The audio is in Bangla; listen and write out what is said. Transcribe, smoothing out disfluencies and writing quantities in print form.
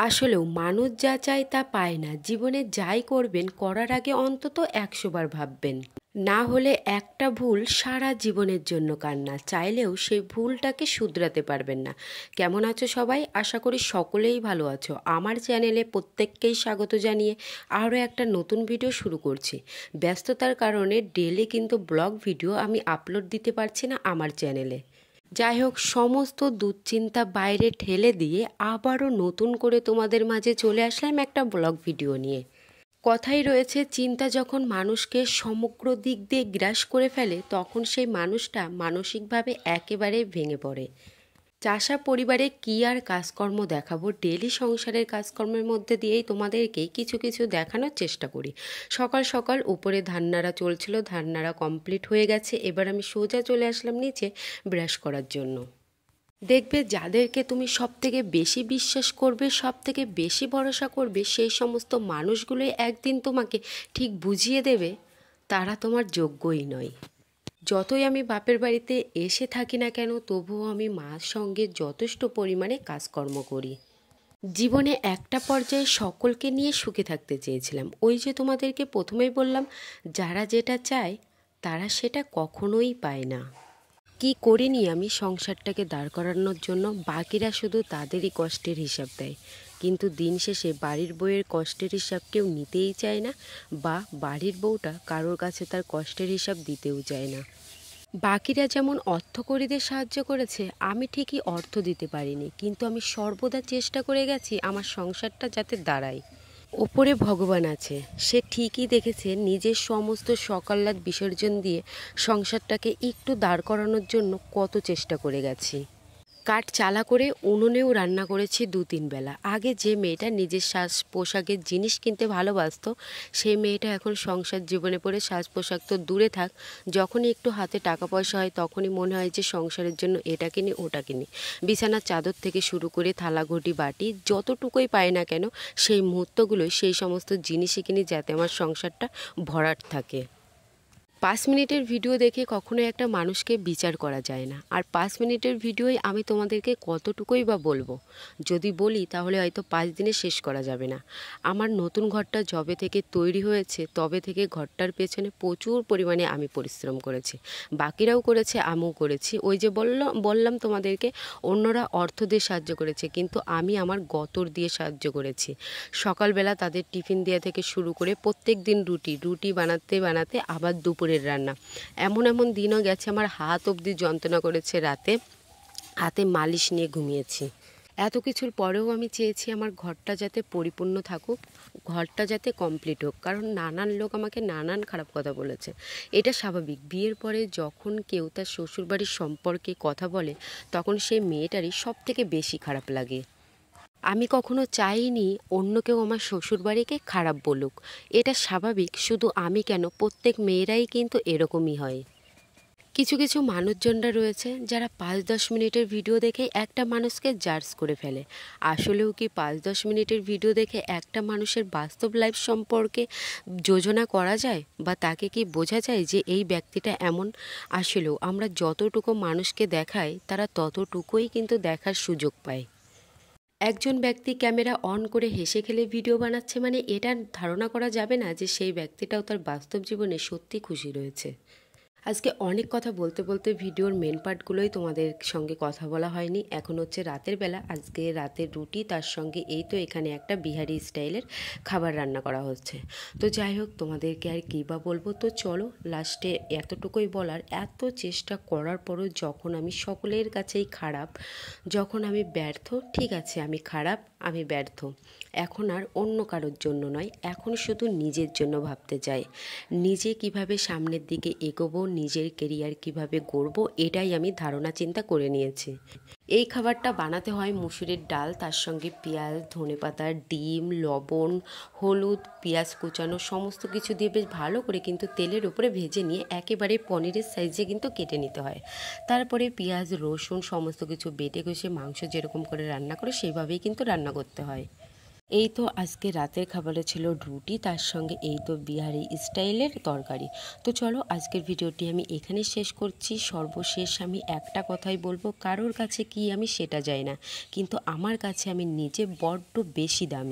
আসলেও মানুষ যা চায় তা পায় না। জীবনে যাই করবেন করার আগে অন্তত ১০০ বার ভাববেন। না হলে একটা ভুল সারা জীবনের জন্য কান্না। চাইলেও সেই ভুলটাকে শুধরাতে পারবেন না। কেমন আছো সবাই? আশা করি সকলেই ভালো আছো। আমার চ্যানেলে প্রত্যেককেই স্বাগত জানিয়ে আরও একটা নতুন ভিডিও শুরু করছি। ব্যস্ততার কারণে ডেলি কিন্তু ব্লগ ভিডিও আমি আপলোড দিতে পারছি না আমার চ্যানেলে। যাই হোক, সমস্ত দুশ্চিন্তা বাইরে ঠেলে দিয়ে আবারও নতুন করে তোমাদের মাঝে চলে আসলাম একটা ব্লগ ভিডিও নিয়ে। কথাই রয়েছে, চিন্তা যখন মানুষকে সমগ্র দিক দিয়ে গ্রাস করে ফেলে তখন সেই মানুষটা মানসিকভাবে একেবারে ভেঙে পড়ে। চাষা পরিবারে কী আর কাজকর্ম দেখাবো, ডেলি সংসারের কাজকর্মের মধ্যে দিয়েই তোমাদেরকে কিছু কিছু দেখানোর চেষ্টা করি। সকাল সকাল উপরে ধান নাড়া চলছিল, ধান নাড়া কমপ্লিট হয়ে গেছে। এবার আমি সোজা চলে আসলাম নিচে ব্রাশ করার জন্য। দেখবে যাদেরকে তুমি সবথেকে বেশি বিশ্বাস করবে, সবথেকে বেশি ভরসা করবে, সেই সমস্ত মানুষগুলোই একদিন তোমাকে ঠিক বুঝিয়ে দেবে তারা তোমার যোগ্যই নয়। যতই আমি বাপের বাড়িতে এসে থাকি না কেন, তবুও আমি মার সঙ্গে যথেষ্ট পরিমাণে কাজকর্ম করি। জীবনে একটা পর্যায়ে সকলকে নিয়ে সুখে থাকতে চেয়েছিলাম। ওই যে তোমাদেরকে প্রথমেই বললাম, যারা যেটা চায় তারা সেটা কখনোই পায় না। কি করিনি আমি সংসারটাকে দাঁড় করানোর জন্য, বাকিরা শুধু তাদেরই কষ্টের হিসাব দেয়। কিন্তু দিন শেষে বাড়ির বউয়ের কষ্টের হিসাব কেউ নিতেই চায় না, বা বাড়ির বউটা কারোর কাছে তার কষ্টের হিসাব দিতেও চায় না। বাকিরা যেমন অর্থকড়িদের সাহায্য করেছে, আমি ঠিকই অর্থ দিতে পারিনি, কিন্তু আমি সর্বদা চেষ্টা করে গেছি আমার সংসারটা যাতে দাঁড়ায়। ওপরে ভগবান আছে, সে ঠিকই দেখেছে নিজের সমস্ত সকাল্লাদ বিসর্জন দিয়ে সংসারটাকে একটু দাঁড় করানোর জন্য কত চেষ্টা করে গেছি। কাঠ চালা করে উনুনেও রান্না করেছি ২-৩ বেলা। আগে যে মেয়েটা নিজের সাজ পোশাকের জিনিস কিনতে ভালোবাসতো, সেই মেয়েটা এখন সংসার জীবনে পড়ে সাজ পোশাক তো দূরে থাক, যখনই একটু হাতে টাকা পয়সা হয় তখনই মনে হয় যে সংসারের জন্য এটা কিনি ওটা কিনি। বিছানার চাদর থেকে শুরু করে থালা ঘটি বাটি যতটুকুই পায় না কেন, সেই মুহূর্তগুলোই সেই সমস্ত জিনিসই কিনি যাতে আমার সংসারটা ভরাট থাকে। ৫ মিনিটের ভিডিও দেখে কখনো একটা মানুষকে বিচার করা যায় না। আর ৫ মিনিটের ভিডিওই আমি তোমাদেরকে কতটুকুই বা বলবো। যদি বলি তাহলে হয়তো ৫ দিনে শেষ করা যাবে না। আমার নতুন ঘরটা যবে থেকে তৈরি হয়েছে তবে থেকে ঘরটার পেছনে প্রচুর পরিমাণে আমি পরিশ্রম করেছি। বাকিরাও করেছে, আমিও করেছি। ওই যে বললাম তোমাদেরকে, অন্যরা অর্থ দিয়ে সাহায্য করেছে, কিন্তু আমি আমার গতর দিয়ে সাহায্য করেছি। সকালবেলা তাদের টিফিন দেওয়া থেকে শুরু করে প্রত্যেক দিন রুটি বানাতে বানাতে আবার দুপুরের রান্না। এমন এমন দিনও গেছে আমার হাত অবধি যন্ত্রণা করেছে, রাতে হাতে মালিশ নিয়ে ঘুমিয়েছি। এত কিছুর পরেও আমি চেয়েছি আমার ঘরটা যাতে পরিপূর্ণ থাকুক, ঘরটা যাতে কমপ্লিট হোক। কারণ নানান লোক আমাকে নানান খারাপ কথা বলেছে। এটা স্বাভাবিক, বিয়ের পরে যখন কেউ তার শ্বশুরবাড়ির সম্পর্কে কথা বলে তখন সেই মেয়েটারই সবথেকে বেশি খারাপ লাগে। আমি কখনো চাইনি অন্য কেউ আমার শ্বশুরবাড়িকে খারাপ বলুক। এটা স্বাভাবিক, শুধু আমি কেন, প্রত্যেক মেয়েরাই কিন্তু এরকমই হয়। কিছু কিছু মানুষজনরা রয়েছে যারা ৫-১০ মিনিটের ভিডিও দেখে একটা মানুষকে জাজ করে ফেলে। আসলেও কি ৫-১০ মিনিটের ভিডিও দেখে একটা মানুষের বাস্তব লাইফ সম্পর্কে যোজনা করা যায়, বা তাকে কি বোঝা যায় যে এই ব্যক্তিটা এমন? আসলেও আমরা যতটুকু মানুষকে দেখাই তারা ততটুকুই কিন্তু দেখার সুযোগ পায়। একজন ব্যক্তি ক্যামেরা অন করে হেসে খেলে ভিডিও বানাচ্ছে মানে এটা ধারণা করা যাবে না যে সেই ব্যক্তিটাও তার বাস্তব জীবনে সত্যি খুশি রয়েছে। আজকে অনেক কথা বলতে বলতে ভিডিওর মেন পার্টগুলোই তোমাদের সঙ্গে কথা বলা হয়নি। এখন হচ্ছে রাতের বেলা, আজকে রাতের রুটি, তার সঙ্গে এই তো এখানে একটা বিহারি স্টাইলের খাবার রান্না করা হচ্ছে। তো যাই হোক, তোমাদেরকে আর কী বা বলবো, তো চলো লাস্টে এতটুকুই বলার, এত চেষ্টা করার পরও যখন আমি সকলের কাছেই খারাপ, যখন আমি ব্যর্থ, ঠিক আছে আমি খারাপ, আমি ব্যর্থ, এখন আর অন্য কারোর জন্য নয়, এখন শুধু নিজের জন্য ভাবতে চাই। নিজে কিভাবে সামনের দিকে এগোবো, নিজের কেরিয়ার কিভাবে গড়বো, এটাই আমি ধারণা চিন্তা করে নিয়েছি। এই খাবারটা বানাতে হয় মুসুরির ডাল, তার সঙ্গে পেঁয়াজ, ধনেপাতা, ডিম, লবণ, হলুদ, পেঁয়াজ কুচানো সমস্ত কিছু দিয়ে বেশ ভালো করে কিন্তু তেলের উপরে ভেজে নিয়ে একেবারে পনিরের সাইজে কিন্তু কেটে নিতে হয়। তারপরে পেঁয়াজ, রসুন সমস্ত কিছু বেটে কষে মাংস যেরকম করে রান্না করে সেইভাবেই কিন্তু রান্না করতে হয়। এই তো আজকে রাতের খাবারে ছিল রুটি, তার সঙ্গে এই তো বিহারি স্টাইলের তরকারি। তো চলো আজকের ভিডিওটি আমি এখানে শেষ করছি। সর্বশেষ আমি একটা কথাই বলবো, কারোর কাছে কি আমি সেটা যাই না, কিন্তু আমার কাছে আমি নিজে বড্ড বেশি দাম।